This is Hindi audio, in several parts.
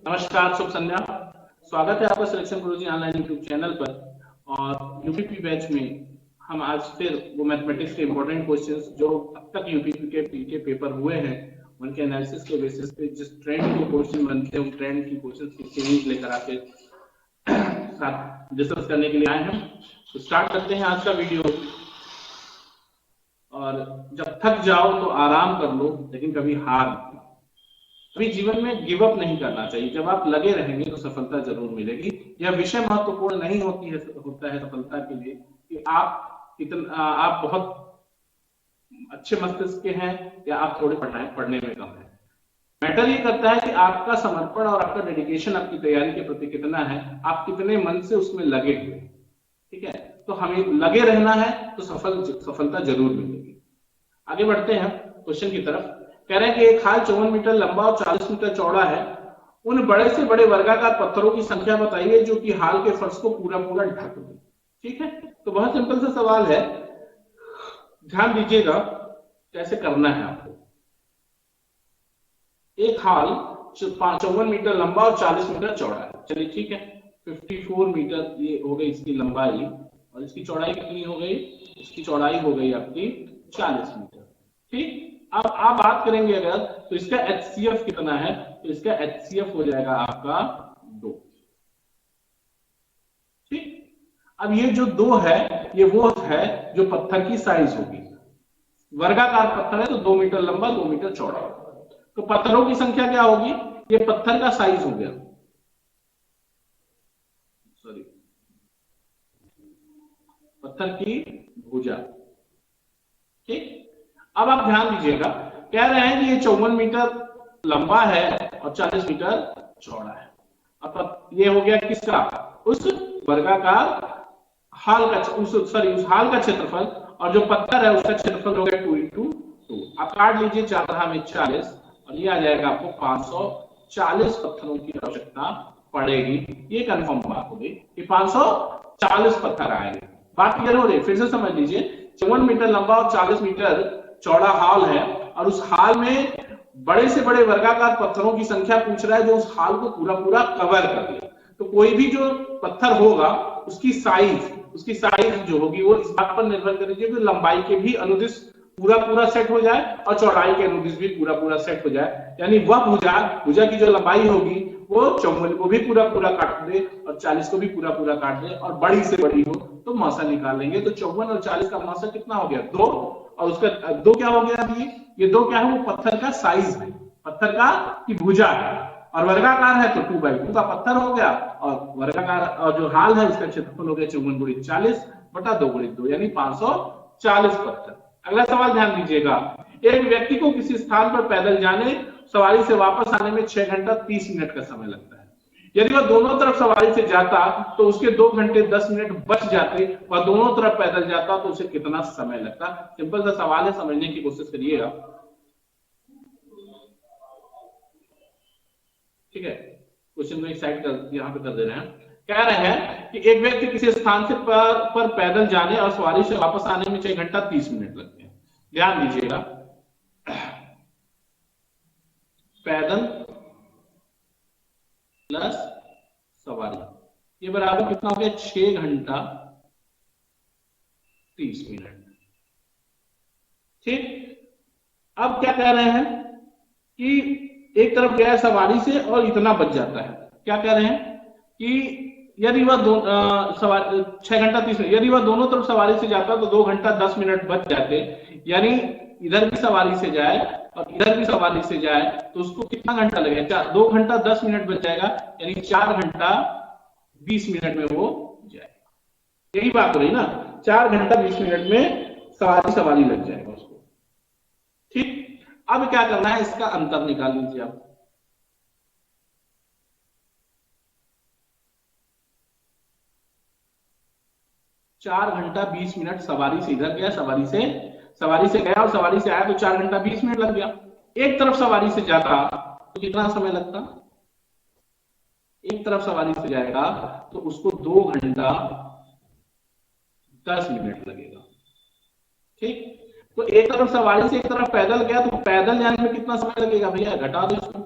नमस्कार, शुभ संध्या। स्वागत है आपका सिलेक्शन गुरुजी ऑनलाइन यूट्यूब चैनल पर। और यूपीपी बैच में हम आज फिर वो मैथमेटिक्स के इंपॉर्टेंट क्वेश्चंस जो अब तक यूपीपी के पेपर हुए हैं उनके एनालिसिस के बेसिस पे जिस ट्रेंड के क्वेश्चन बनते हैं उन ट्रेंड की क्वेश्चंस की सीरीज लेकर आके साथ डिस्कस करने के लिए आए हैं। तो स्टार्ट करते हैं आज का वीडियो। और जब थक जाओ तो आराम कर लो, लेकिन कभी हार मत। कभी जीवन में गिव अप नहीं करना चाहिए। जब आप लगे रहेंगे तो सफलता जरूर मिलेगी। यह विषय महत्वपूर्ण नहीं होता है सफलता के लिए कि आप बहुत अच्छे मस्तिष्क के हैं या आप थोड़े पढ़ने में कम है। मैटर ये करता है कि आपका समर्पण और आपका डेडिकेशन आपकी तैयारी के प्रति कितना है, आप कितने मन से उसमें लगे हुए। ठीक है, तो हमें लगे रहना है तो सफलता जरूर मिलेगी। आगे बढ़ते हैं क्वेश्चन की तरफ। कह रहे हैं कि एक हाल 54 मीटर लंबा और 40 मीटर चौड़ा है। उन बड़े से बड़े वर्गाकार पत्थरों की संख्या बताइए जो कि हाल के फर्श को पूरा पूरा ढक दे। ठीक है, तो बहुत सिंपल सा सवाल है, ध्यान दीजिएगा कैसे करना है आपको। एक हाल 54 मीटर लंबा और 40 मीटर चौड़ा है। चलिए ठीक है, 54 मीटर ये हो गई इसकी लंबाई और इसकी चौड़ाई कितनी हो गई, इसकी चौड़ाई हो गई आपकी 40 मीटर। ठीक, अब आप बात करेंगे अगर तो इसका HCF कितना है, तो इसका HCF हो जाएगा आपका 2। ठीक, अब ये जो 2 है ये वो है जो पत्थर की साइज होगी। वर्गाकार पत्थर है तो 2 मीटर लंबा 2 मीटर चौड़ा, तो पत्थरों की संख्या क्या होगी, ये पत्थर का साइज हो गया, सॉरी पत्थर की भुजा। ठीक, अब आप ध्यान दीजिएगा, कह रहे हैं कि ये 54 मीटर लंबा है और 40 मीटर चौड़ा है। अब ये हो गया किसका, उस वर्गाकार हाल का, उस हाल का क्षेत्रफल, और जो पत्थर है उसका क्षेत्रफल हो गया 2 × 2। आप काट लीजिए 4 में 40 और ये आ जाएगा आपको 540 पत्थरों की आवश्यकता पड़ेगी। ये कंफर्म बात हो गई कि 540 पत्थर आएंगे। बात क्लियर हो रही है, फिर से समझ लीजिए। 54 मीटर लंबा और 40 मीटर चौड़ा हाल है और उस हाल में बड़े से बड़े वर्गाकार पत्थरों की संख्या पूछ रहा है जो उस हाल को पूरा पूरा कवर कर ले। तो कोई भी जो पत्थर होगा उसकी साइज जो होगी वो इस बात पर निर्भर करेगी कि लंबाई के भी अनुदिश पूरा पूरा सेट हो जाए और चौड़ाई के अनुदिश भी पूरा पूरा सेट हो जाए। यानी वह भुजा की जो लंबाई होगी वो 54 को भी पूरा पूरा काट दे और 40 को भी पूरा पूरा काट दे और बड़ी से बड़ी हो तो मासा निकाल लेंगे। तो 54 और 40 का मासा कितना हो गया, 2, और उसका 2 क्या हो गया अभी, ये 2 क्या है, वो पत्थर का साइज है, पत्थर का की भुजा है। और वर्गाकार है तो 2/2 का पत्थर हो गया और वर्गाकार और जो हाल है उसका क्षेत्रफल हो गया 54 × 40 बटा 2 × 2 यानी 540 पत्थर। अगला सवाल ध्यान दीजिएगा, एक व्यक्ति को किसी स्थान पर पैदल जाने सवारी से वापस आने में 6 घंटा 30 मिनट का समय लगता है। यदि वह दोनों तरफ सवारी से जाता तो उसके 2 घंटे 10 मिनट बच जाते, वह दोनों तरफ पैदल जाता तो उसे कितना समय लगता। सिंपल सा सवाल है, समझने की कोशिश करिएगा। ठीक है, क्वेश्चन को एक साइड कर यहाँ पे कर दे रहे हैं। कह रहे हैं कि एक व्यक्ति किसी स्थान से पर पैदल जाने और सवारी से वापस आने में 6 घंटा 30 मिनट लगते हैं। ध्यान दीजिएगा, पैदल प्लस सवारी ये बराबर कितना हो गया, 6 घंटा 30 मिनट। ठीक, अब क्या कह रहे हैं कि एक तरफ गया सवारी से और इतना बच जाता है। क्या कह रहे हैं कि यदि वह 6 घंटा 30 मिनट, यदि वह दोनों तरफ सवारी से जाता तो 2 घंटा 10 मिनट बच जाते। यानी इधर भी सवारी से जाए और इधर भी सवारी से जाए तो उसको कितना घंटा लगेगा, 2 घंटा 10 मिनट बच जाएगा, यानी 4 घंटा 20 मिनट में वो जाएगा। यही बात हो रही ना, 4 घंटा 20 मिनट में सवारी लग जाएगा उसको। ठीक, अब क्या करना है, इसका अंतर निकाल लीजिए आप। चार घंटा 20 मिनट सवारी से इधर गया, सवारी से गया और सवारी से आया तो 4 घंटा 20 मिनट लग गया। एक तरफ सवारी से जाता तो कितना समय लगता, एक तरफ सवारी से जाएगा तो उसको 2 घंटा 10 मिनट लगेगा। ठीक, तो एक तरफ सवारी से एक तरफ पैदल गया तो पैदल जाने में कितना समय लगेगा भैया, घटा दो इसको।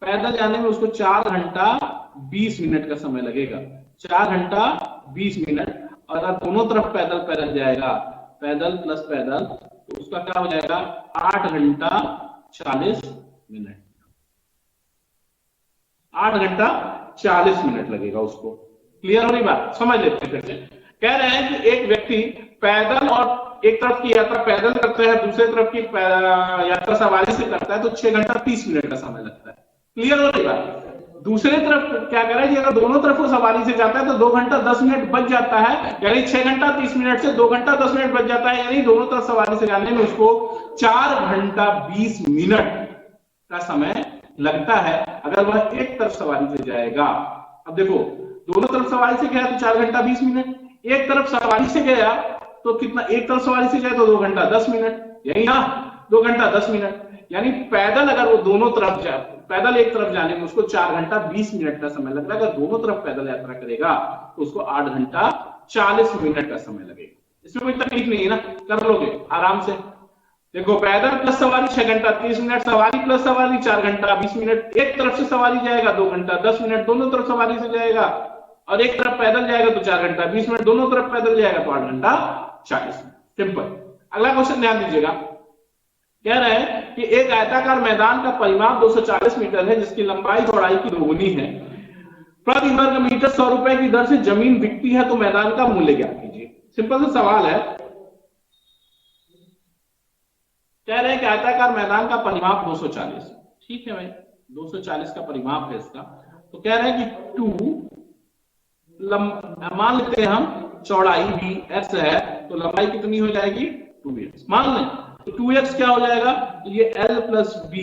पैदल जाने में उसको 4 घंटा 20 मिनट का समय लगेगा, 4 घंटा 20 मिनट। और अगर दोनों तरफ पैदल पैदल जाएगा, पैदल प्लस पैदल, तो उसका क्या हो जाएगा 8 घंटा 40 मिनट, 8 घंटा 40 मिनट लगेगा उसको। क्लियर हो रही बात? समझ लेते हैं फिर से। कह रहे हैं कि एक व्यक्ति पैदल और एक तरफ की यात्रा पैदल करता है, दूसरे तरफ की यात्रा सवारी से करता है, तो 6 घंटा 30 मिनट का समय लगता है। क्लियर हो रही बात? दूसरे तरफ क्या करें कि अगर दोनों तरफ वो सवारी से जाता है तो 2 घंटा 10 मिनट बच जाता है, यानी 6 घंटा 30 मिनट से 2 घंटा 10 मिनट बच जाता है, यानी दोनों तरफ सवारी से जाने में उसको 4 घंटा 20 मिनट का समय लगता है अगर वह एक तरफ सवारी से जाएगा। अब देखो, दोनों तरफ सवारी से गया तो 4 घंटा 20 मिनट, एक तरफ सवारी से गया तो कितना, एक तरफ सवारी से जाए तो 2 घंटा 10 मिनट, यही ना, 2 घंटा 10 मिनट। यानी पैदल अगर वो दोनों तरफ जाए, पैदल एक तरफ जाने में उसको 4 घंटा 20 मिनट का समय लगता है, अगर दोनों तरफ पैदल यात्रा करेगा तो उसको 8 घंटा 40 मिनट का समय लगेगा। इसमें कोई तकलीफ नहीं है ना, कर लोगे आराम से। देखो, पैदल प्लस सवारी 6 घंटा 30 मिनट, सवारी प्लस सवारी 4 घंटा 20 मिनट, एक तरफ से सवारी जाएगा 2 घंटा 10 मिनट, दोनों तरफ सवारी से जाएगा, और एक तरफ पैदल जाएगा तो 4 घंटा 20 मिनट, दोनों तरफ पैदल जाएगा तो 8 घंटा 40 मिनट। सिंपल। अगला क्वेश्चन ध्यान दीजिएगा, कह रहे हैं कि एक आयताकार मैदान का परिमाप 240 मीटर है जिसकी लंबाई चौड़ाई की दोगुनी है, प्रति वर्ग मीटर 100 रुपए की दर से जमीन बिकती है, तो मैदान का मूल्य ज्ञात कीजिए। सिंपल सा सवाल है। कह रहे हैं कि आयताकार मैदान का परिमाप 240, ठीक है भाई, 240 का परिमाप है इसका। तो कह रहे हैं कि 2 मान लेते हैं हम चौड़ाई भी x है, तो लंबाई कितनी हो जाएगी 2x मान लें, तो 2x क्या हो जाएगा, ये l plus b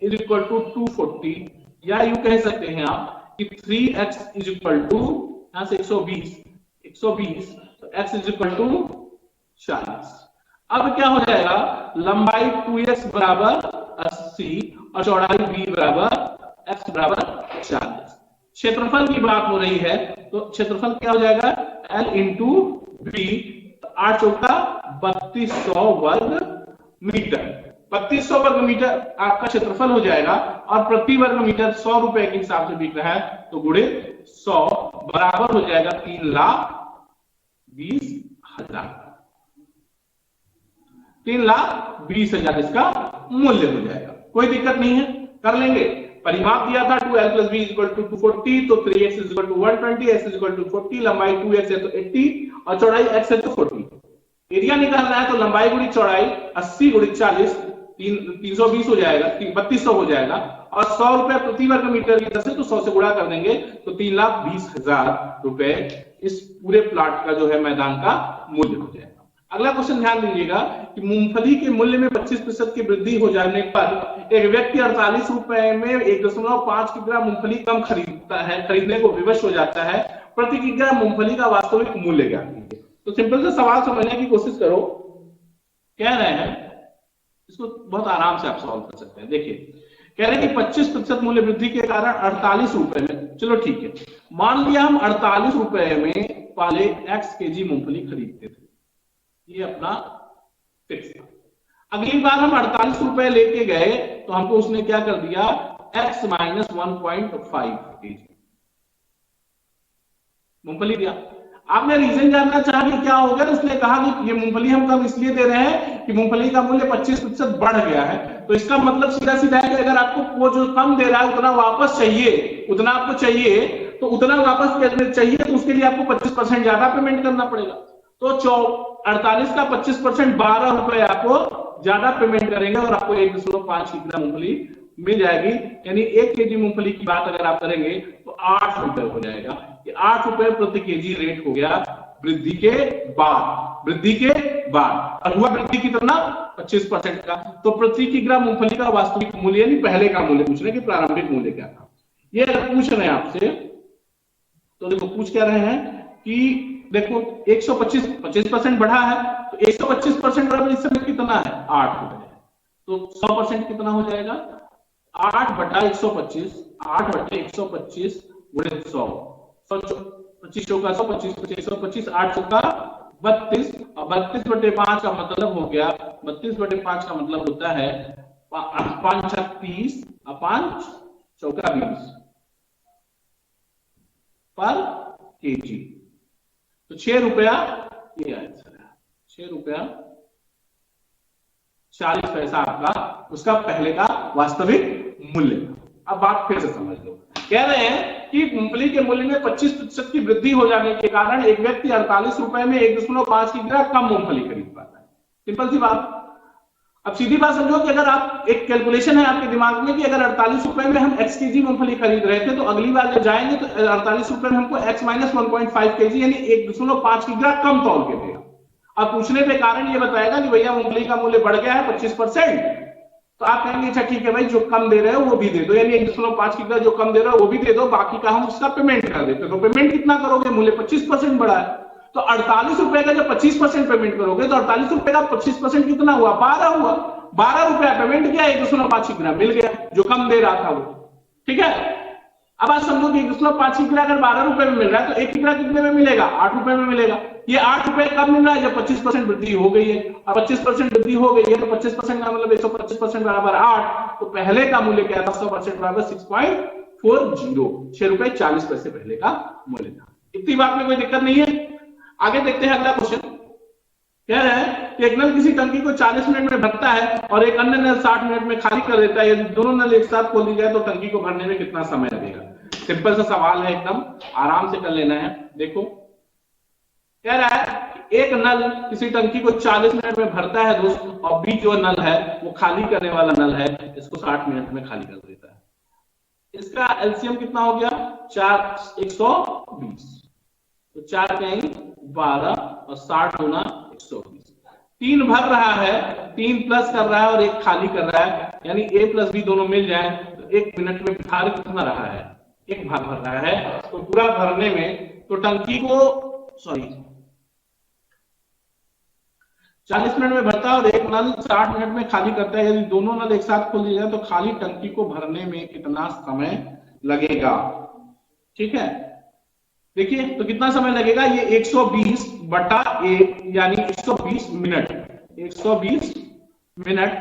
is equal to 240, या यूं कह सकते हैं आप कि 3x इज इक्वल टू, यहां से 120, तो x इज इक्वल टू 40। अब क्या हो जाएगा, लंबाई 2x बराबर 80 और चौड़ाई b बराबर x बराबर 40। क्षेत्रफल की बात हो रही है, तो क्षेत्रफल क्या हो जाएगा l इंटू बी, 8 चौका 3200 वर्ग मीटर, 3200 वर्ग मीटर आपका क्षेत्रफल हो जाएगा, और प्रति वर्ग मीटर 100 रुपए के हिसाब से बिक रहा है, तो गुणे 100 बराबर हो जाएगा 3,20,000, 3,20,000 इसका मूल्य हो जाएगा। कोई दिक्कत नहीं है, कर लेंगे। परिमाप दिया था 2l plus b equal to 240, तो 3x equal to 120, x equal to 40, लंबाई 2x है तो 80 और चौड़ाई x है तो 40। एरिया निकालना है तो लंबाई गुणी चौड़ाई 80 गुणी 40 320 हो जाएगा, 3200 हो जाएगा, और 100 रुपए प्रति वर्ग मीटर की दर से तो 100 से गुणा कर देंगे तो 3,20,000 रुपए इस पूरे प्लाट का जो है मैदान का मूल्य हो जाएगा। अगला क्वेश्चन ध्यान दीजिएगा कि मूंगफली के मूल्य में 25% की वृद्धि हो जाने पर एक व्यक्ति 48 रुपए में 1.5 किलोग्राम मूंगफली कम खरीदता है, खरीदने को विवश हो जाता है, प्रति किलोग्राम मूंगफली का वास्तविक मूल्य ज्ञात कीजिए। तो सिंपल से सवाल समझने की कोशिश करो। कह रहे हैं, इसको बहुत आराम से आप सॉल्व कर सकते हैं। देखिए, कह रहे हैं कि 25% मूल्य वृद्धि के कारण 48 रुपए में, चलो ठीक है, मान लिया हम 48 रुपए में पहले x केजी मूंगफली खरीदते थे, ये अपना फिक्स था। अगली बार हम 48 रुपए लेके गए तो हमको उसने क्या कर दिया, x माइनस 1.5 केजी मूंगफली दिया। आपने रीजन जानना चाहा कि क्या हो गया, तो उसने कहा कि ये मूंगफली हम कम इसलिए दे रहे हैं कि मूंगफली का मूल्य 25% बढ़ गया है। तो इसका मतलब सीधा सीधा है कि अगर आपको वो जो कम दे रहा है उतना वापस चाहिए, उतना आपको चाहिए, तो उतना वापस चाहिए, तो उसके लिए आपको 25% ज्यादा पेमेंट करना पड़ेगा। तो 48 का 25% 12 रुपए आपको ज्यादा पेमेंट करेंगे और आपको 1.5 किलोग्राम मूंगफली मिल जाएगी। यानी 1 केजी मूंगफली की बात अगर आप करेंगे तो 8 रुपए हो जाएगा। ये 8 रुपए प्रति केजी रेट हो गया वृद्धि के बाद, वृद्धि के बाद, और हुआ वृद्धि कितना 25% का। तो प्रति किलोग्राम मूंगफली का वास्तविक मूल्य यानी पहले का मूल्य पूछ रहे हैं कि प्रारंभिक मूल्य क्या था। ये अगर पूछ रहे हैं आपसे तो देखो पूछ क्या रहे हैं कि देखो 125% बढ़ा है, तो 125% बराबर इस समय कितना है 8 रुपए, तो 100% कितना हो जाएगा 8 बटा 125, 8 बटे 125 गुणे 100, 25 चौका 100, 25 8 चौका 32, और 32 बटे 5 का मतलब हो गया, 32 बटे 5 का मतलब होता है 5 30 और 5 चौका 20 पर केजी, तो 6 रुपया ये आंसर है। 6 रुपया 40 पैसा आपका उसका पहले का वास्तविक मूल्य। अब बात फिर से समझ लो, कह रहे हैं कि मूंगफली के मूल्य में 25% की वृद्धि हो जाने के कारण एक व्यक्ति 48 रुपए में 1.5 किलो कम मूंगफली खरीद पाता है। सिंपल सी बात। अब सीधी बात समझो कि अगर आप एक कैलकुलेशन है आपके दिमाग में कि अगर 48 रुपए में हम x केजी मूंगफली खरीद रहे थे, तो अगली बार जब जाएंगे तो 48 रुपए में हमको x माइनस 1.5 केजी यानी 1.5 किलो कम तौल के देगा। अब पूछने पे कारण ये बताएगा कि भैया मूंगफली का मूल्य बढ़ गया है 25%, तो आप कहेंगे अच्छा ठीक है भाई, जो कम दे रहे हो वो भी दे दो, यानी 1.5 किलो जो कम दे रहे हो वो भी दे दो, बाकी का हम उसका पेमेंट कर देते। तो पेमेंट कितना करोगे, मूल्य 25% बढ़ा है, तो 48 रुपए का जब 25% पेमेंट करोगे तो 48 रुपए का 25% कितना हुआ, 12 हुआ। 12 रुपया पेमेंट किया, 1.5 किलो मिल गया जो कम दे रहा था वो। ठीक है, अब आप समझो कि 1.5 किलो अगर 12 रुपए में मिल रहा है तो 1 किलो कितने में मिलेगा, 8 रुपए में मिलेगा। ये 8 रुपए कब मिल रहा है, जब 25% वृद्धि हो गई है। अब 25% वृद्धि हो गई है तो 25% का मतलब 125% बराबर 8, तो पहले का मूल्य क्या था, 100% बराबर 6.40, 6 रुपए 40 पैसे पहले का मूल्य था। इतनी बात में कोई दिक्कत नहीं है। आगे देखते हैं अगला क्वेश्चन। कह रहा है कि एक नल किसी टंकी को 40 मिनट में भरता है और एक अन्य नल 60 मिनट में खाली कर देता है। यदि दोनों नल एक साथ खोल दी जाए तो टंकी को भरने में कितना समय लगेगा। सिंपल सा सवाल है, एकदम आराम से कर लेना है। देखो, कह रहा है कि एक नल किसी टंकी को 40 मिनट में भरता है दोस्त, और बी जो नल है वो खाली करने वाला नल है, इसको 60 मिनट में खाली कर देता है। इसका एलसीएम कितना हो गया, 120, तो 4 कहीं 12 और 60 गुना 120। 3 भर रहा है, 3 प्लस कर रहा है और 1 खाली कर रहा है, यानी ए प्लस बी दोनों मिल जाए तो 1 मिनट में भार कितना रहा है, 1 भार भर रहा है। तो पूरा भरने में तो टंकी को 40 मिनट में भरता है और एक नल 60 मिनट में खाली करता है। यदि दोनों नल एक साथ खोल दिए जाए तो खाली टंकी को भरने में कितना समय लगेगा। ठीक है, देखिए तो कितना समय लगेगा, ये 120 बटा 1 यानी 120 मिनट, 120 मिनट,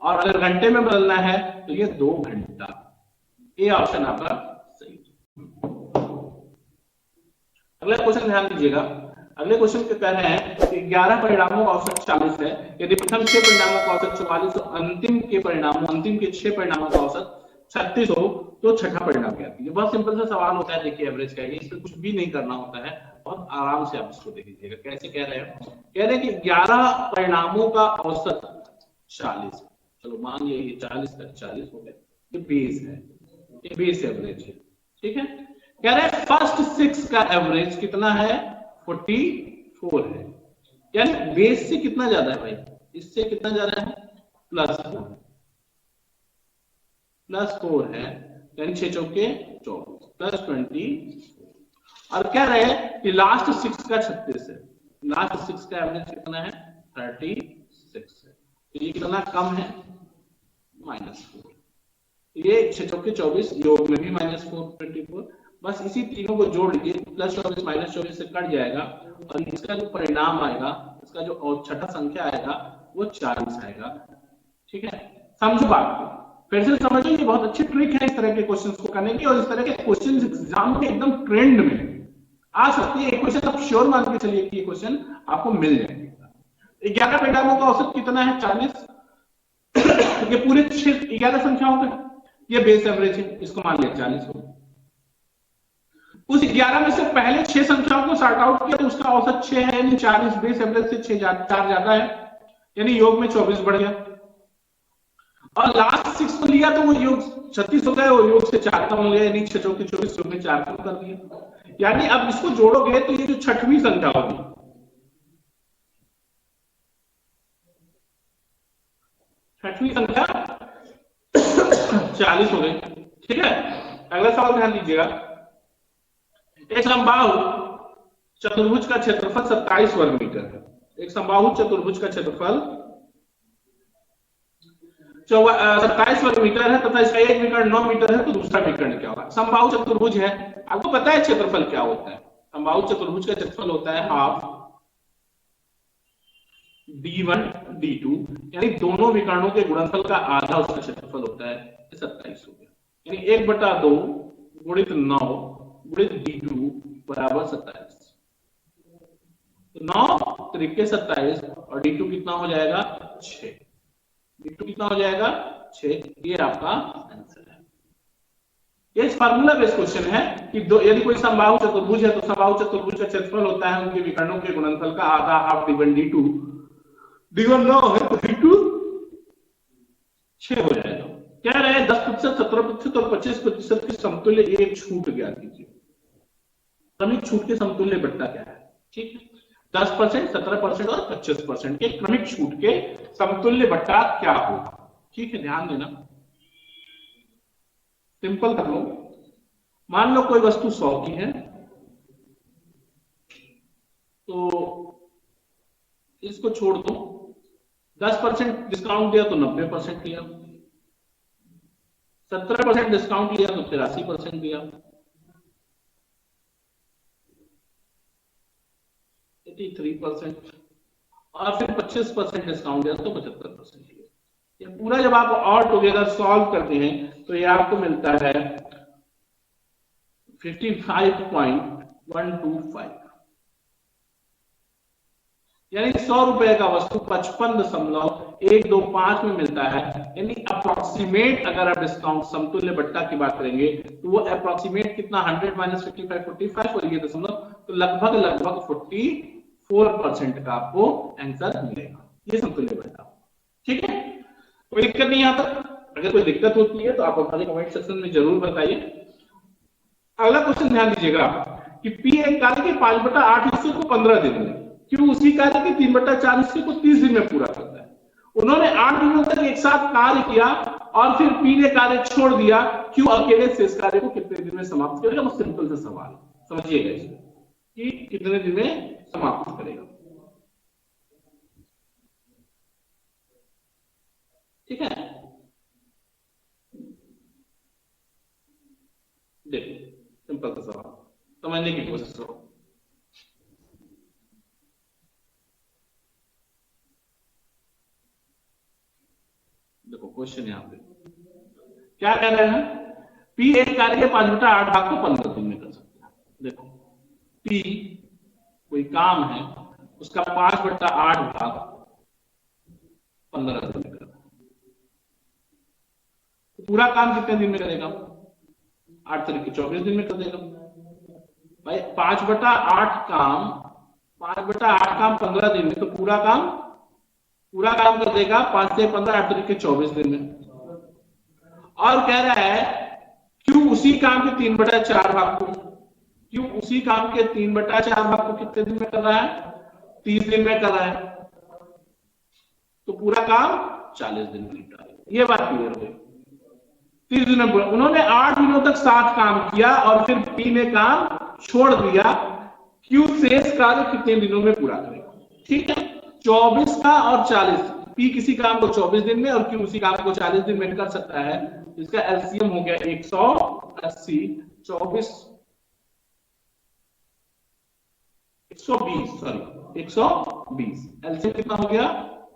और अगर घंटे में बदलना है तो ये 2 घंटा। ये ऑप्शन आपका सही। अगला क्वेश्चन ध्यान दीजिएगा। अगले क्वेश्चन के कह रहे हैं कि 11 परिणामों का औसत 40 है। यदि प्रथम 6 परिणामों का औसत 44 तो अंतिम के 6 परिणामों का औसत 36 हो तो छठा परिणाम क्या है। बहुत सिंपल सा सवाल होता है, देखिए एवरेज का, इसमें कुछ भी नहीं करना होता है, बहुत आराम से आप इसको देख लीजिएगा। कैसे कह रहे हैं, कह रहे हैं कि 11 परिणामों का औसत 40, चलो मान लिया ये 40 तक 40 हो गए, ये बेस है, ये बेस एवरेज है। ठीक है, कह रहे हैं फर्स्ट 6 का एवरेज कितना है, 44 है, यानी बेस से कितना ज्यादा है भाई, इससे कितना ज्यादा है, +4 है, यानी 6 चौके 24 +20। और कह रहे हैं कि लास्ट 6 का 36 है, लास्ट 6 का एवरेज कितना है, 36 है, तो ये कितना कम है, -4। ये 6 चौके 24, योग में भी -4 24, बस इसी तीनों को जोड़ लीजिए, +24 -24 से कट जाएगा और इसका जो परिणाम आएगा, इसका जो छठा संख्या आएगा वो 40 आएगा। ठीक है, समझो बात को, फिर से समझो, ये बहुत अच्छी ट्रिक है इस तरह के क्वेश्चंस को करने की, और इस तरह के क्वेश्चंस एग्जाम के एकदम ट्रेंड में आ सकती है। एक क्वेश्चन आप श्योर मान के चलिए कि ये क्वेश्चन आपको मिल जाएगा। 11 परिणामों का औसत कितना है, 40। ये पूरे 11 संख्याओं का ये बेस एवरेज है, इसको मान लिया 40 हो। उस 11 में से पहले 6 संख्याओं को सॉर्ट आउट किया तो उसका औसत 6 है, यानी 40 बेस एवरेज से 4 ज्यादा है, यानी योग में 24 बढ़ गया। और लास्ट 6 को लिया तो वो योग 36 हो गया, वो योग से 4 कम हो गया, यानी 6 चौके 24, योग में 4 कम कर दिया। यानी अब इसको जोड़ोगे तो ये जो छठवीं संख्या होगी, छठवीं संख्या 40 हो गई। ठीक है, अगला सवाल ध्यान दीजिएगा। एक समबाहु चतुर्भुज का क्षेत्रफल 27 वर्ग मीटर है। एक समबाहु चतुर्भुज का क्षेत्रफल 27 वर्ग मीटर है तथा इसका एक विकर्ण 9 मीटर है, तो दूसरा विकर्ण क्या होगा। समबाहु चतुर्भुज है, आपको पता है क्षेत्रफल क्या होता है, समबाहु चतुर्भुज का क्षेत्रफल होता है हाफ d1 d2, यानी दोनों विकर्णों के गुणनफल का आधा उसका क्षेत्रफल होता है, 27 हो गया। यानी 1/2 गुणित 9 गुणित D2 बराबर 27। तो 9 त्रिके 27 और D2 कितना हो जाएगा 6। D2 कितना हो जाएगा 6। ये आपका आंसर है। ये फार्मूला बेस्ड क्वेश्चन है कि यदि कोई समबाहु चतुर्भुज है तो समबाहु चतुर्भुज का क्षेत्रफल होता है उनके विकर्णों के गुणनफल का आधा, हाफ D1 D2। D1 9 है तो D2 6 हो जाएगा। कह रहे हैं 10%, 17% और 25% के समतुल्य एक छूट ज्ञात कीजिए। क्रमिक छूट के समतुल्य बट्टा क्या है? ठीक है, 10%, 17% और 25% के क्रमिक छूट के समतुल्य बट्टा क्या होगा? ठीक है, ध्यान देना, सिंपल कर लो। मान लो कोई वस्तु 100 की है तो इसको छोड़ दो, 10% डिस्काउंट दिया तो 90% लिया, 17% डिस्काउंट लिया तो 83% दिया, 83% और फिर 25% डिस्काउंट दिया तो 75% लिया। ये पूरा जब आप ऑल टुगेदर सॉल्व करते हैं तो ये आपको मिलता है 55.125, यानी 100 रुपए का वस्तु 55.125 में मिलता है। यानी अप्रोक्सीमेट अगर आप डिस्काउंट समतुल्य बट्टा की बात करेंगे तो वो अप्रोक्सीमेट कितना 100 माइनस 55 45 और ये दशमलव, तो लगभग 44% का आपको आंसर मिलेगा। ये समतुल्य बट्टा, ठीक है। कोई दिक्कत नहीं आता, अगर कोई दिक्कत होती है तो आप हमारे कमेंट सेक्शन में जरूर बताइए। अगला क्वेश्चन ध्यान दीजिएगा कि P एक कार्य के 5/8 हिस्से को 15 दिन में, Q उसी कार्य के 3/4 हिस्से को 30 दिन में पूरा करता है। उन्होंने 8 दिनों तक एक साथ कार्य किया और फिर P ने कार्य छोड़ दिया, Q अकेले शेष कार्य को कितने दिन में समाप्त करेगा? वो सिंपल सा सवाल, समझिएगा इसको कि कितने दिन में समाप्त करेगा। ठीक है, देखो सिंपल सा सवाल समझने की कोशिश करो। देखो क्वेश्चन यहाँ पे क्या कह रहे हैं, P एक कार्य के 5/8 भाग को 15 दिन में कर सकता है। देखो P कोई काम है, उसका 5/8 भाग 15 दिन में करना, तो पूरा काम कितने दिन में करेगा? 8 तरीके 24 दिन में कर देगा भाई। 5/8 काम 15 दिन में, तो पूरा काम कर देगा 5 से 15 8 तरीके 24 दिन में। और कह रहा है क्यों उसी काम के 3/4 भाग को, क्यों उसी काम के 3/4 भाग को कितने दिन में कर रहा है? 30 दिन में कर रहा है, तो पूरा काम 40 दिन में निपटा। ये बात क्लियर हो गई। 30 दिन में पूरा, उन्होंने 8 दिनों तक साथ काम किया और फिर P ने काम छोड़ दिया, Q शेष कार्य कितने दिनों में पूरा करेगा? ठीक है, 24 का और 40, P किसी काम को 24 दिन में और Q उसी काम को 40 दिन में कर सकता है। इसका एलसीएम हो गया 180, 24 120, सॉरी 120, एलसीएम कितना हो गया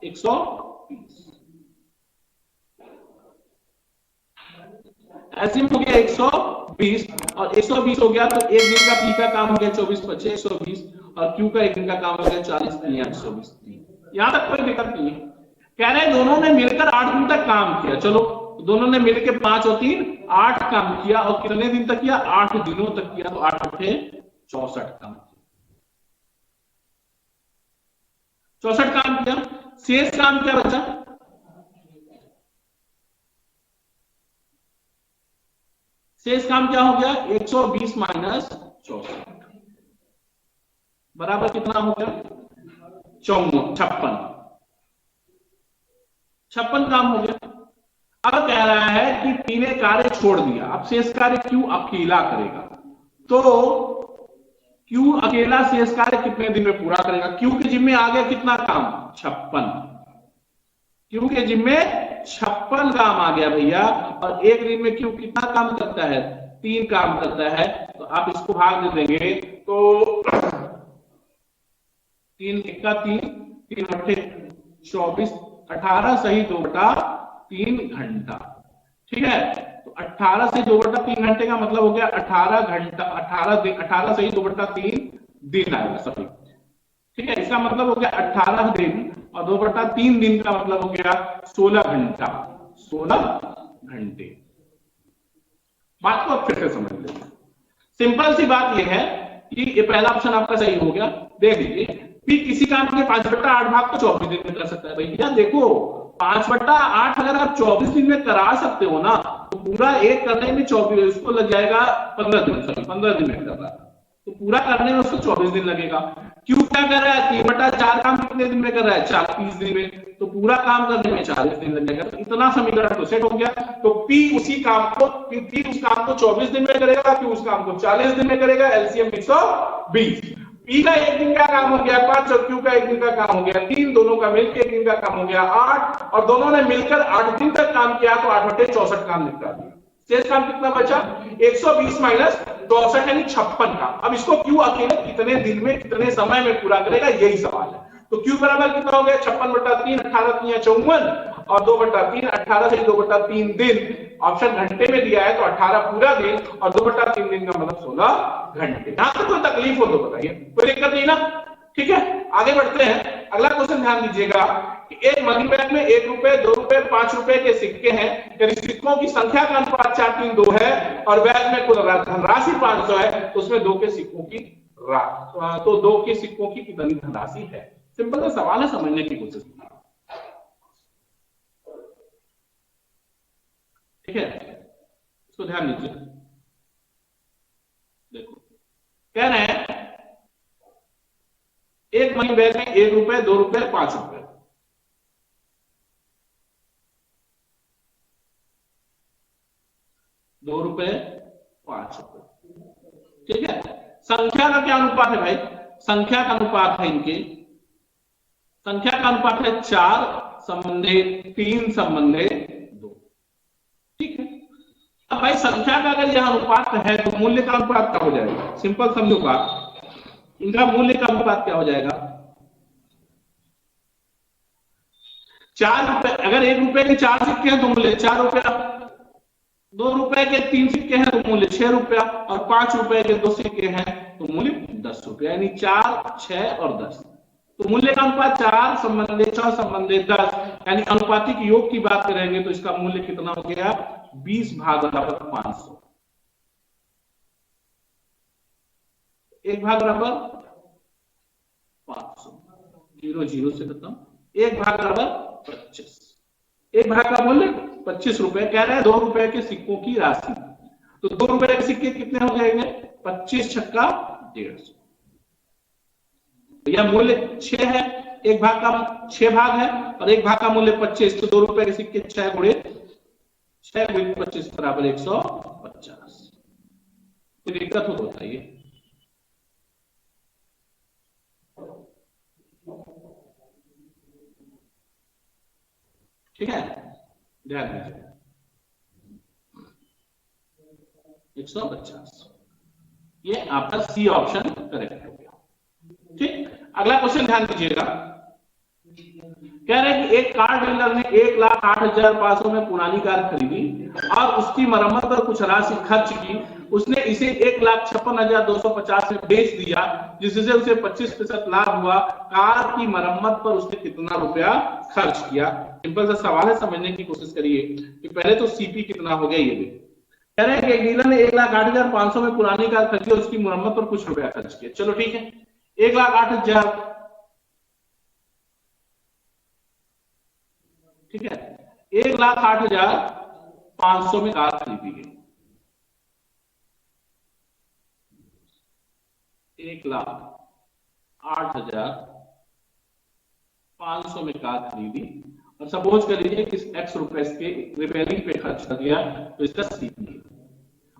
120, एलसीएम हो गया 120 और 120 हो गया तो एक दिन का P का काम हो गया 24 25 120 और Q का एक दिन का काम हो गया 40 3 820। यहां तक कोई दिक्कत नहीं है। कह रहे हैं दोनों ने मिलकर 8 दिन तक काम किया, चलो दोनों ने मिलकर 5 और 3 8 काम किया, और कितने दिन तक किया? 8 दिनों तक किया, तो 8 × 64 काम किया, 64 काम किया। शेष काम क्या बचा? शेष काम क्या हो गया? 120 माइनस 64 बराबर कितना हो गया? 56 काम हो गया। अब कह रहा है कि P ने कार्य छोड़ दिया, अब शेष कार्य Q अकेला करेगा, तो Q अकेला शेष कार्य कितने दिन में पूरा करेगा? Q के जिम्मे आ गया कितना काम? 56, Q के जिम्मे 56 काम आ गया भैया, और एक दिन में Q कितना काम करता है? 3 काम करता है, तो आप इसको भाग दे देंगे तो 3 का 3 3 24 18 सही 2/3 घंटा। ठीक है, तो 18 से 2/3 घंटे का मतलब हो गया 18 घंटा, 18 से ही 2/3 दिन आएगा सभी। ठीक है, इसका मतलब हो गया 18 दिन और 2/3 दिन का मतलब हो गया 16 घंटा, 16 घंटे। बात को आप फिर से समझ लीजिए। सिंपल सी बात यह है कि ये पहला ऑप्शन आपका सही हो गया। देख लीजिए, पी किसी काम के 5/8 भाग को 24 दिन में कर सकता है। भैया देखो, 5/8 अगर आप 24 दिन में करा सकते हो ना, तो पूरा एक करने में 24, उसको लग जाएगा 15 दिन, सॉरी 15 दिन में कर रहा है, तो पूरा करने में उसको 24 दिन लगेगा। क्यों क्या कर रहा है, 3/4 काम कितने दिन में कर रहा है, 30 दिन में, तो पूरा काम करने में 40 दिन लगेगा। तो इतना समीकरण तो सेट हो गया। तो पी उसी काम को, पी उस काम को 24 दिन में करेगा, पी उस काम को 40 दिन में करेगा, एलसीएम 120। पी का एक दिन का काम हो गया 5 और क्यू का एक दिन का काम हो गया 3, दोनों का मिलकर एक दिन का काम हो गया 8, और दोनों ने मिलकर 8 दिन तक काम किया, तो 8/64 काम निपटा दिया। शेष काम कितना बचा, 120 माइनस 64 यानी 56 का। अब इसको क्यू अकेले कितने दिन में कितने समय में पूरा करेगा, यही सवाल है। तो क्यू बराबर कितना हो गया, 56/3, 18 3 54 और 2/3, 18 से 2/3 दिन। ऑप्शन घंटे में दिया है तो 18 पूरा दिन और 2/3 दिन का मतलब 16 घंटे। यहां से कोई तकलीफ हो तो बताइए, कोई दिक्कत नहीं ना। ठीक है, आगे बढ़ते हैं। अगला क्वेश्चन ध्यान दीजिएगा कि एक मनी बैग में 1 रुपए, 2 रुपए, 5 रुपए के सिक्के हैं, यदि सिक्कों की संख्या का अनुपात 4 3 2 है और बैग में कुल धनराशि 500 है, तो उसमें 2 के सिक्कों की तो 2 के सिक्कों की कितनी धनराशि है। सिंपल सा सवाल है, समझने की कोशिश कीजिए। ठीक है, इसको ध्यान दीजिए। देखो, कह रहे हैं एक मनी बैग में 1 रुपए, 2 रुपए, 5 रुपए। ₹2, ₹5। ठीक है, संख्या का क्या अनुपात है भाई, संख्या का अनुपात है इनके, संख्या का अनुपात है 4 संबंधे 3 संबंधे 2। ठीक है, अब भाई संख्या का अगर यह अनुपात है तो मूल्य का अनुपात क्या हो जाएगा, सिंपल समझो बात, इनका मूल्य का अनुपात क्या हो जाएगा, 4 रुपए, अगर 1 रुपए के 4 सिक्के हैं तो मूल्य 4 रुपया, 2 रुपए के 3 सिक्के हैं तो मूल्य 6 रुपया, और 5 रुपए के 2 सिक्के हैं तो मूल्य 10 रुपया, यानी 4, 6 और 10। तो मूल्य का अनुपात 4 संबंधे 6 संबंधे 10, यानी अनुपातिक योग की बात करेंगे तो इसका मूल्य कितना हो गया, 20 भाग बराबर 500। 1 भाग बराबर 500, 0 0 से खत्म, 1 भाग बराबर 25। 1 भाग का मूल्य 25 रुपए। कह रहे हैं 2 रुपए के सिक्कों की राशि, तो 2 रुपए के सिक्के कितने हो जाएंगे, 25 छक्का 150। यह मूल्य 6 है, 1 भाग का 6 भाग है और 1 भाग का मूल्य 25, तो 2 रुपए के सिक्के 6 गुणे 25 बराबर 150। कोई दिक्कत हो तो बताइए। ठीक है, ध्यान दीजिए, 150, ये आपका सी ऑप्शन करेक्ट हो गया। ठीक, अगला क्वेश्चन ध्यान दीजिएगा। कह रहे हैं कि एक कार डीलर ने 1,08,500 में पुरानी कार खरीदी और उसकी मरम्मत पर कुछ राशि खर्च की। उसने इसे 1,56,250 में बेच दिया, जिससे उसे 25% लाभ हुआ। कार की मरम्मत पर उसने कितना रुपया खर्च किया। सिंपल सा सवाल है, समझने की कोशिश करिए कि पहले तो सीपी कितना हो गया ये देखिए। कह रहे हैं कि एक डीलर ने 1,08,500 में पुरानी कार खरीदी और उसकी मरम्मत पर कुछ रुपया खर्च किया। चलो ठीक है, 1,08,000, ठीक है, 1,08,500 में कार खरीदी गई, 1,08,500 में कार खरीदी और सपोज कर लीजिए कि x रुपए के रिपेयरिंग पे खर्च कर दिया, तो इसका सीपी।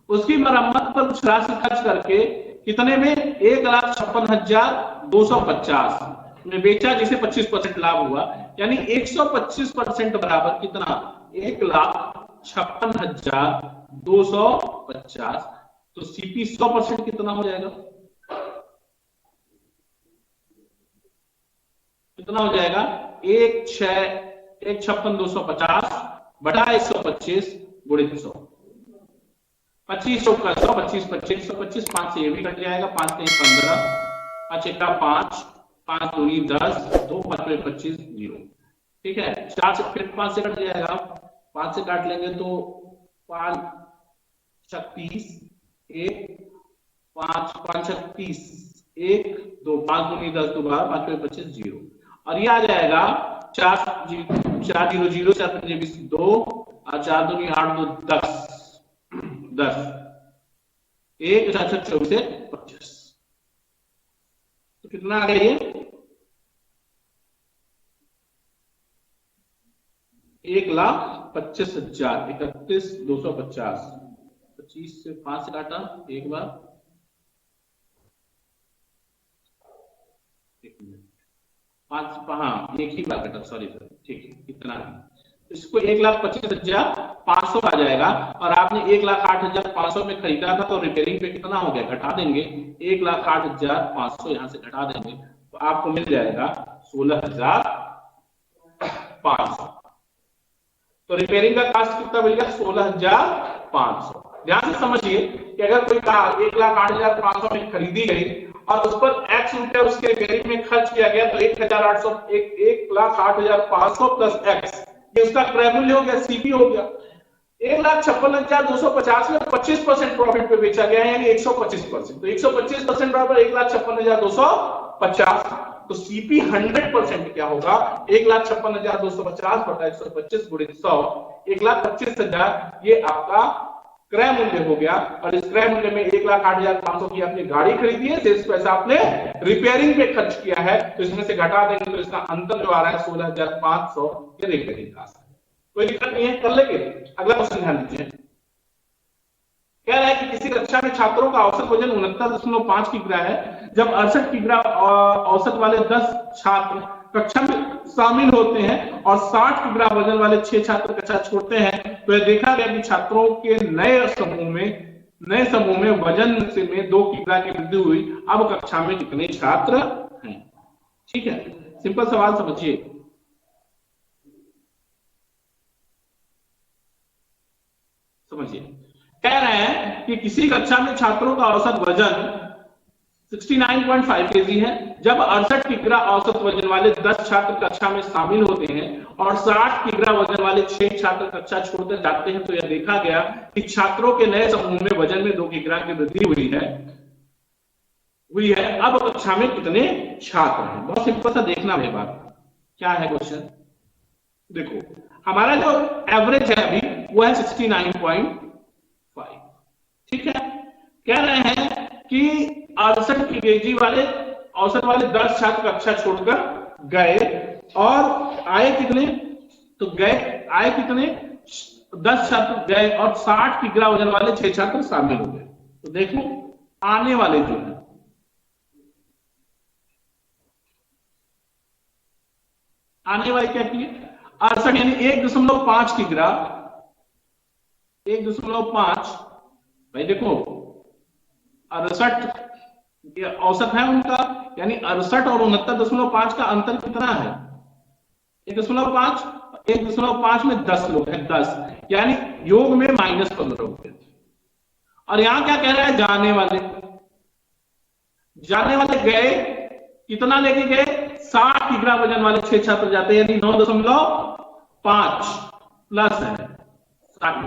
उसकी मरम्मत पर कुछ राशि खर्च करके कितने में, 1,56,250 में बेचा, जिसे 25% लाभ हुआ, यानी 125% बराबर कितना, 1,56,250। तो सीपी 100% कितना हो जाएगा, कितना हो जाएगा, 1,56,250 बटा 125 गुणित 100, 25 चौका 100, 25 25 125, 5 से ये भी कट जाएगा, 5 से 15, 5 1 5, 5 दूनी 10, 2 5 25 0। ठीक है, 4 से फिर 5 से कट जाएगा, 5 से काट लेंगे तो 5 36 1, 5 5 36 1 2, 5 दूनी 10, दोबारा 5 25 0। और ये आ जाएगा 4 0 0, 4 25 2, और 4 दूनी 8 2 10 10, 1 4 24 25। तो कितना आ गया ये? 1,25,000, 31,250। 25 से 5 से काटा एक बार, 5 हाँ एक ही बार कटा, सॉरी सर, ठीक है, इतना है। इसको 1,25,500 आ जाएगा। और आपने 1,08,500 में खरीदा था, तो रिपेयरिंग पे कितना हो गया, घटा देंगे 1,08,500, यहां से घटा देंगे तो आपको मिल जाएगा 16,500। तो रिपेयरिंग का कॉस्ट कितना मिल गया, 16,500। ध्यान से समझिए कि अगर कोई कार 1,08,500 में खरीदी गई और उस पर x रुपया उसके रिपेयरिंग में खर्च किया गया, तो 1,08,500 प्लस x, ये उसका क्रय मूल्य हो गया, सीपी हो गया। 1,56,250 में 25% प्रॉफिट पे बेचा गया है, यानी 125%। तो 125% बराबर 1,56,250। तो सीपी 100% क्या होगा, 1,56,250 बटा 125 गुणित 100, 1,25,000 ये आपका क्रय मूल्य हो गया। और इस क्रय मूल्य में 1,08,500 की आपने गाड़ी खरीदी है, शेष पैसा आपने रिपेयरिंग पे खर्च किया है, तो इसमें से घटा देंगे तो इसका अंतर जो आ रहा है 16,500, ये रिपेयरिंग कॉस्ट है। कोई दिक्कत नहीं है, कर लेंगे। अगला क्वेश्चन ध्यान दीजिए, कह रहा है कि किसी कक्षा में छात्रों का औसत वजन 69.5 किग्रा है। जब 68 किग्रा औसत वाले 10 छात्र कक्षा में शामिल होते हैं और 60 किग्रा वजन वाले 6 छात्र कक्षा छोड़ते हैं, तो यह देखा गया कि छात्रों के नए समूह में वजन से में 2 किग्रा की वृद्धि हुई। अब कक्षा में कितने छात्र हैं? ठीक है, सिंपल सवाल समझिए। कह रहे हैं कि किसी कक्षा में छात्रों का औसत वजन 69.5 केजी है। जब 68 किग्रा औसत वजन वाले 10 छात्र कक्षा में शामिल होते हैं और 60 किग्रा वजन वाले 6 छात्र कक्षा छोड़कर जाते हैं, तो यह देखा गया कि छात्रों के नए समूह में वजन में 2 किग्रा की वृद्धि हुई है। अब कक्षा में कितने छात्र हैं? बहुत सिंपल सा देखना है बात। क्या है क्वेश्चन, देखो हमारा जो एवरेज है अभी वो है 69.5। ठीक है, कह रहे हैं कि 68 केजी वाले औसत वाले 10 छात्र कक्षा छोड़कर गए और आए कितने, तो आए कितने 10 छात्र गए और 60 किग्रा वजन वाले 6 छात्र शामिल हो गए। तो देखो आने वाले जो है, आने वाले क्या किए, 68 यानी 1.5 किग्रा, 1.5 भाई देखो 68 औसत है उनका, यानी 68 और 69.5 का अंतर कितना है, 1.5, 1.5 में 10 लोग हैं, 10 यानी योग में -15 हो गए। और यहां क्या कह रहा है, जाने वाले गए, कितना लेके गए, 60 किग्रा वजन वाले 6 छात्र जाते हैं, यानी 9.5 प्लस है,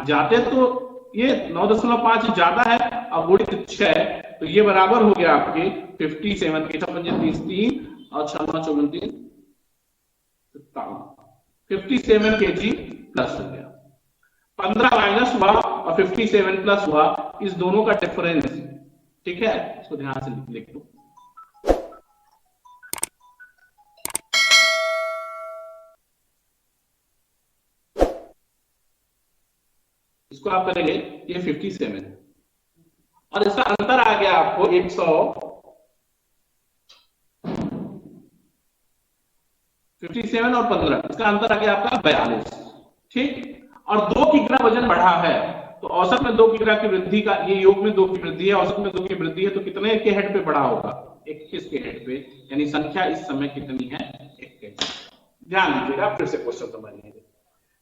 जाते तो ये 9.5 ज्यादा है और गुणित 6, तो ये बराबर हो गया आपके 57 के 30 3 और 6 54 57 केजी प्लस हो गया। 15 माइनस हुआ और 57 प्लस हुआ, इस दोनों का डिफरेंस। ठीक है, इसको ध्यान से लिख लो। इसको आप करेंगे ये 57 और इसका अंतर आ गया आपको 157 और 15, इसका अंतर आ गया आपका 42। ठीक, और 2 किग्रा वजन बढ़ा है, तो औसत में 2 किग्रा की वृद्धि का, ये योग में 2 की वृद्धि है, औसत में 2 की वृद्धि है, तो कितने के हेड पे बढ़ा होगा, 21 के हेड पे, यानी संख्या इस समय कितनी है, 21। ध्यान दीजिएगा, फिर से क्वेश्चन समझिए।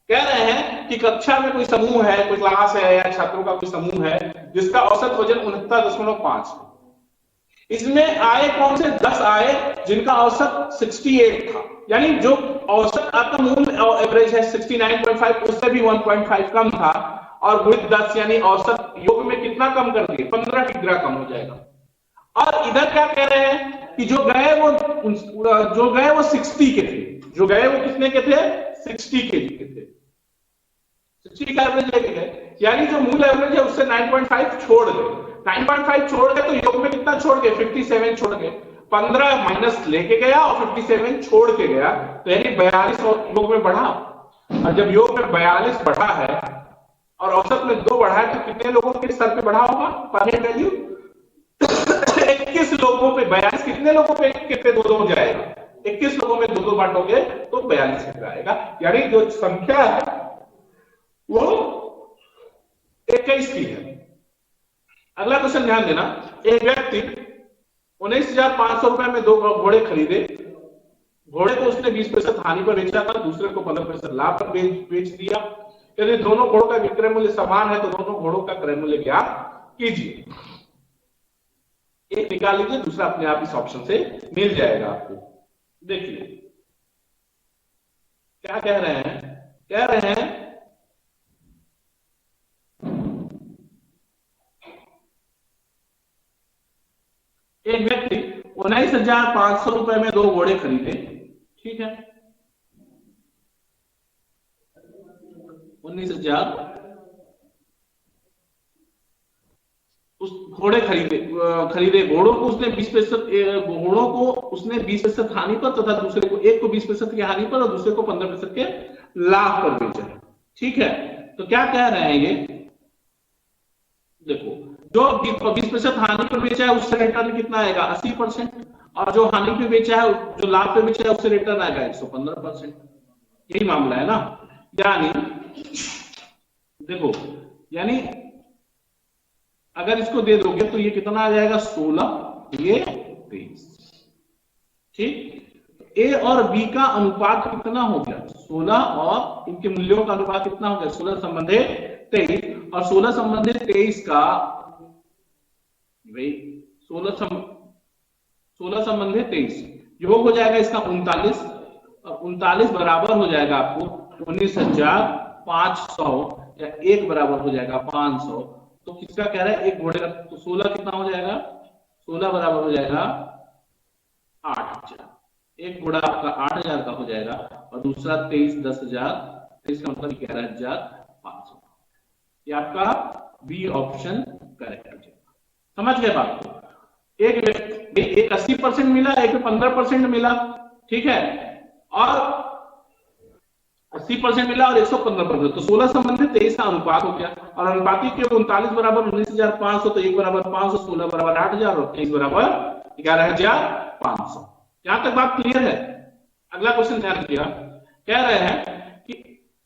कह रहे हैं कि कक्षा में कोई समूह है, कोई क्लास है या छात्रों का कोई समूह है जिसका औसत वजन 69.5 है। इसमें आए कौन से? 10 आए जिनका औसत 68 था, यानी जो औसत आपका मूल एवरेज है 69.5 उससे भी 1.5 कम था, और गुणित 10 यानी औसत योग में कितना कम कर दिए? 15 डिग्री कम हो जाएगा। और इधर क्या कह रहे हैं कि जो गए वो 60 के थे, जो गए वो कितने के थे? 60 के थे, 60 का एवरेज लेके गए, यानी जो मूल एवरेज है उससे 9.5 छोड़ गए। 9.5 छोड़ गए तो योग में कितना छोड़ गए? 57 छोड़ गए। 15 माइनस लेके गया और 57 छोड़ के गया, तो यानी 42 योग में बढ़ा। और जब योग में 42 बढ़ा है और औसत में 2 बढ़ा है, तो कितने लोगों के स्तर पे बढ़ा होगा पर हेड वैल्यू? 21 लोगों पे 42, कितने लोगों पे कितने 2 हो जाएगा? 21 लोगों में 2 बांटोगे तो 42 आएगा, यानी जो संख्या है वो 21 की है। अगला क्वेश्चन ध्यान देना, एक व्यक्ति 19,500 रुपए में 2 घोड़े खरीदे, घोड़े को उसने 20% हानि पर बेचा था, दूसरे को 15% लाभ पर बेच दिया। यदि दोनों घोड़ों का विक्रय मूल्य समान है तो दोनों घोड़ों का क्रय मूल्य ज्ञात कीजिए। एक निकाल लीजिए, दूसरा अपने आप इस ऑप्शन से मिल जाएगा आपको। देखिए क्या कह रहे हैं, कह रहे हैं एक व्यक्ति 19,500 रुपए में 2 घोड़े खरीदे, ठीक है, 19,000 उस घोड़े खरीदे घोड़ों को उसने 20% घोड़ों को उसने 20% हानि पर तथा दूसरे को एक को 20% की हानि पर और दूसरे को 15% के लाभ पर बेचा, ठीक है। तो क्या कह रहे हैं ये? देखो, जो 20% हानि पर बेचा है उससे रिटर्न कितना आएगा? 80%, और जो हानि पे बेचा है, जो लाभ पे बेचा है उससे रिटर्न आएगा 115%। यही मामला है ना। यानी देखो, यानी अगर इसको दे दोगे तो ये कितना आ जाएगा? 16, ये 23, ठीक। ए और बी का अनुपात कितना हो गया? 16, और इनके मूल्यों का अनुपात कितना हो गया? 16 संबंधित 23, और 16 संबंधित 23 का भाई 16 संबंधित 23 योग हो जाएगा इसका 39, और 39 बराबर हो जाएगा आपको 19,500, या 1 बराबर हो जाएगा 500। तो किसका कह रहा है? एक घोड़े का। तो 16 कितना हो जाएगा? 16 बराबर हो जाएगा 8,000। एक घोड़ा आपका 8,000 का हो जाएगा, और दूसरा 23 10,000, 23 का मतलब 11,500। ये आपका बी ऑप्शन करेक्ट हो जाएगा। समझ गए बात को? एक 80% मिला, एक 15% मिला, ठीक है, और 80% मिला और 115%, तो 16 संबंधित 23 का अनुपात हो गया, और अनुपाती के 39 बराबर 19,500, तो 1 बराबर 500, 16 बराबर 8,000 और 23 बराबर 11,500। यहां तक बात क्लियर है? अगला क्वेश्चन ध्यान किया, कह रहे हैं कि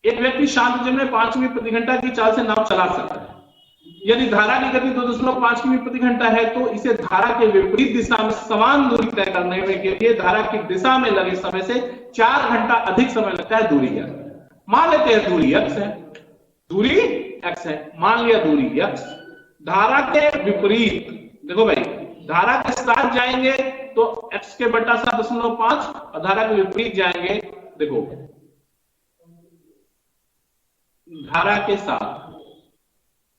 एक व्यक्ति शांत जल में 5 मीटर प्रति घंटा की चाल से नाव चला सकता है। यदि धारा की गति 2.5 किमी प्रति घंटा है तो इसे धारा के विपरीत दिशा में समान दूरी तय करने के लिए धारा की दिशा में लगे समय से 4 घंटा अधिक समय लगता है। दूरी क्या? मान लेते हैं दूरी x है, दूरी x है, मान लिया दूरी x। धारा के विपरीत, देखो भाई, धारा के साथ जाएंगे तो x के बटा 7.5, और धारा के विपरीत जाएंगे, देखो धारा के साथ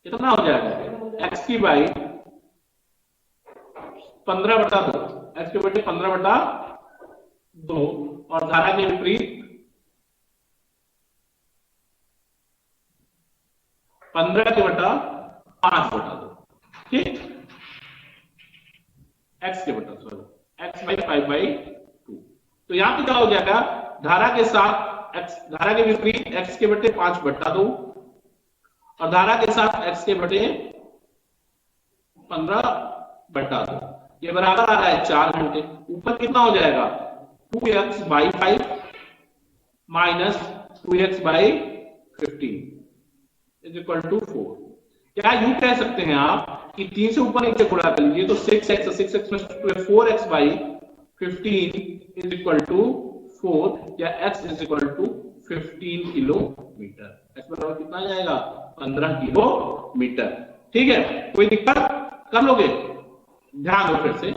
कितना हो जाएगा? x की बाई 15/2, x के बटे 15/2, और धारा के विपरीत 15 के बटा 5/2, ठीक, x के बटा x बाई 5/2। तो यहां पे क्या हो जाएगा? धारा के साथ x, धारा के विपरीत x के बटे 5/2, और धारा के साथ x के बटे 15/2, ये बराबर आ रहा है 4 घंटे। ऊपर कितना हो जाएगा? 2x by 5 minus 2x by 15 is equal to 4। क्या यूं कह सकते हैं आप कि 3 से ऊपर नीचे गुणा कर लीजिए तो 6x में 4x by 15 is equal to 4, या x is equal to 15 kilometre. x बराबर कितना आ जाएगा? 15 किलोमीटर। ठीक है, कोई दिक्कत, कर लोगे? ध्यान दो, फिर से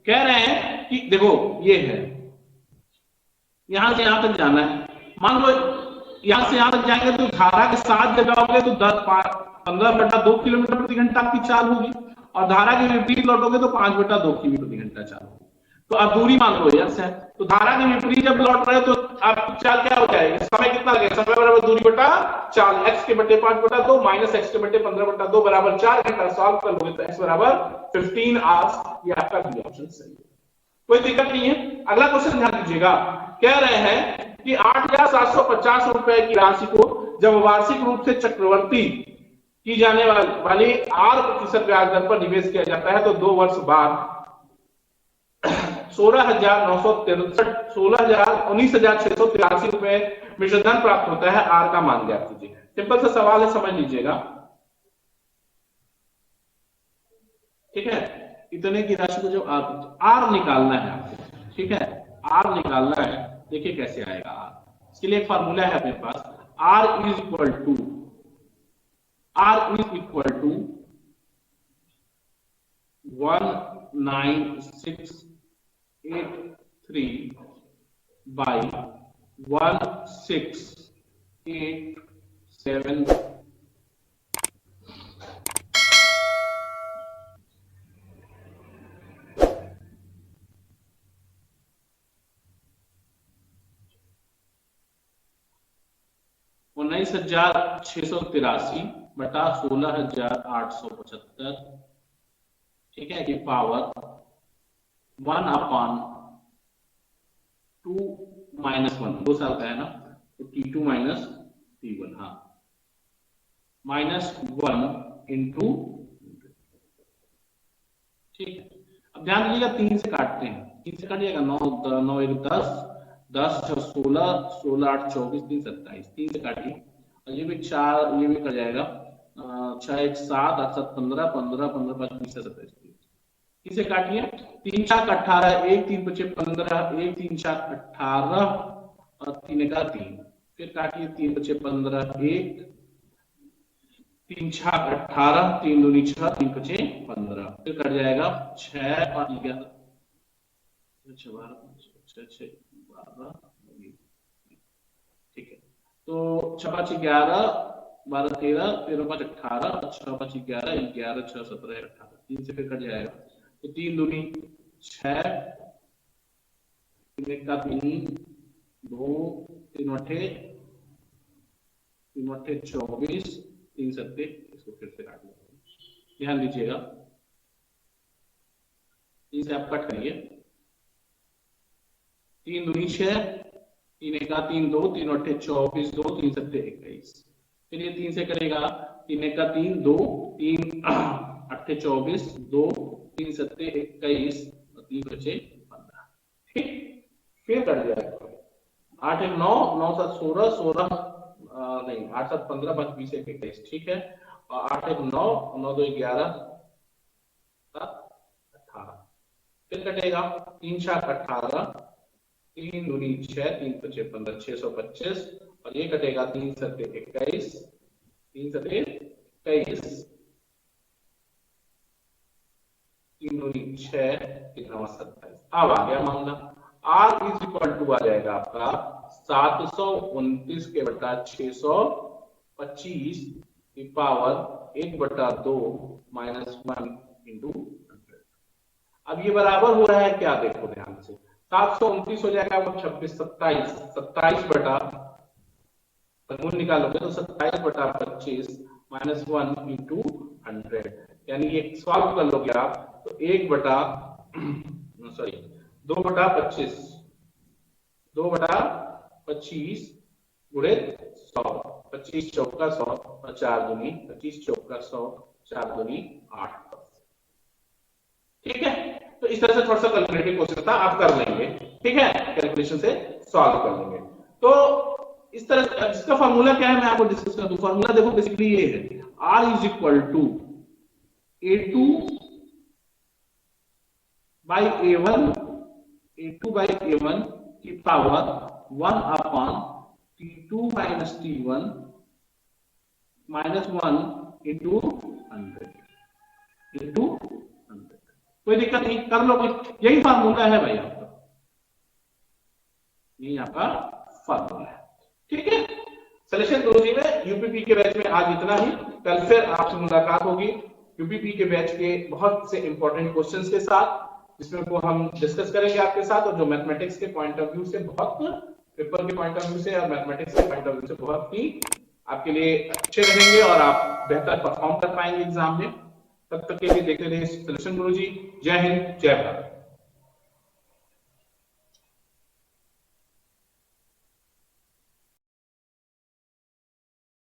कह रहे हैं कि देखो ये है, यहां से यहां तक जाना है, मान लो यहां से यहां तक जाएंगे तो धारा के साथ जब जाओगे तो 15/2 किलोमीटर प्रति घंटा की चाल होगी, और धारा के विपरीत लौटोगे तो 5/2 किमी प्रति घंटा चाल होगी। तो अब दूरी मान लो यस है, तो धारा के विपरीत जब लौट रहे हो तो आपकी चाल क्या हो जाएगी, समय कितना लगेगा, समय बराबर दूरी बटा चाल, x के बटे 5/2 माइनस x के बटे 15/2 बराबर 4 घंटा। सॉल्व कर लोगे तो x बराबर 15 आवर्स, ये आपका बी ऑप्शन सही है, कोई दिक्कत नहीं है। अगला क्वेश्चन ध्यान दीजिएगा, कह रहे हैं कि 8,750 रुपए की राशि को जब वार्षिक रूप से चक्रवर्ती की जाने वाली 8% ब्याज दर पर निवेश किया जाता है तो 2 वर्ष बाद 19,683 रुपए मिश्रधन प्राप्त होता है, आर का मान ज्ञात कीजिए। सिंपल सा सवाल है, समझ लीजिएगा, ठीक है। इतने की राशि को जो आर निकालना है आपको, ठीक है, आर निकालना है, देखिए कैसे आएगा आर। इसके लिए एक फॉर्मूला है अपने पास, R is equal to 19,683 by 1687 19,683 बटा 16,875, ठीक है, की पावर 1/2 -1, 2 साल का है ना, तो T2 माइनस T1, हाँ, -1 इंटू, ठीक है। अब ध्यान दीजिएगा 3 से काटते हैं, 3 से काटिएगा, 9 9 1 10, 10 6 16, 16 8 24, 3 27, 3 से काटिए, और ये भी 4, ये भी कट जाएगा, 6 1 7, 8 7 15, 15 15 5 20 27, 3 से काटिए, 3 4 18, 1 3 5 15, 1 3 4 18 और 3 का 3, फिर काटिए, 3 5 15, 1 3 6 18, 3 दूनी 6, 3 5 15, फिर कट जाएगा 6 और 11, 6 12, 6 12, ठीक है। तो 6 5 11, 12 13, 13 5 18, 6 5 11, 11 6 17 18, 3 से फिर कट जाएगा, तो 3 दूनी 6, 3 का 3, 2 3 8 24, 3 7, इसको फिर से काट लेंगे, ध्यान दीजिएगा, 3 से आप कट करिए, 3 दूनी 6, 3 का 3 2, 3 8 24, 2 3 7 21, फिर ये 3 से करेगा, 3 का 3 2, 3 8 24, 2 3 7 21 और 3 बचे 15, ठीक, फिर कट जाएगा, 8 1 9, 9 7 16, 16 नहीं 8 7 15, 5 20 21, ठीक है, और 8 1 9, 9 2 11, 18, फिर कटेगा, 3 4 18, 3 दूनी 6, 3 5 15, 625, और ये कटेगा, 3 7 21, 3 7 21, 3 दूनी 6, 3 9 27, अब आ गया मामला, R इज इक्वल टू आ जाएगा आपका 729 के बटा 625 की पावर 1/2 -1 इंटू 100। अब ये बराबर हो रहा है क्या, देखो ध्यान से, 729 हो जाएगा, 26 27, 27 बटा, मूल निकालोगे तो 27/25 -1 इंटू 100, यानी ये सॉल्व कर लोगे आप तो 2/25, 2/25 गुणे 100, 25 चौका 100 और 4 दूनी 25 चौका 100, 4 दूनी 8, ठीक है। तो इस तरह से थोड़ा सा कैलकुलेटिव क्वेश्चन था, आप कर लेंगे, ठीक है, कैलकुलेशन से सॉल्व कर लेंगे। तो इस तरह, इसका फार्मूला क्या है मैं आपको डिस्कस कर दूं। फार्मूला देखो बेसिकली ये है, R is equal to A2 by A1 की power 1/T2 minus T1 -1 into 100, into 100। कोई दिक्कत नहीं, कर लो, कोई यही फार्मूला है भाई आपका, यही आपका फार्मूला है। ठीक है, सलेक्शन गुरुजी में यूपीपी के बैच में आज इतना ही। कल फिर आपसे मुलाकात होगी यूपीपी के बैच के बहुत से इंपॉर्टेंट क्वेश्चंस के साथ, जिसमें को हम डिस्कस करेंगे आपके साथ, और जो मैथमेटिक्स के पॉइंट ऑफ व्यू से बहुत, पेपर के पॉइंट ऑफ व्यू से और मैथमेटिक्स के पॉइंट ऑफ व्यू से बहुत ही आपके लिए अच्छे रहेंगे और आप बेहतर परफॉर्म कर पाएंगे एग्जाम में। तब तक के लिए देखते रहिए सलेक्शन गुरुजी। जय हिंद, जय भारत।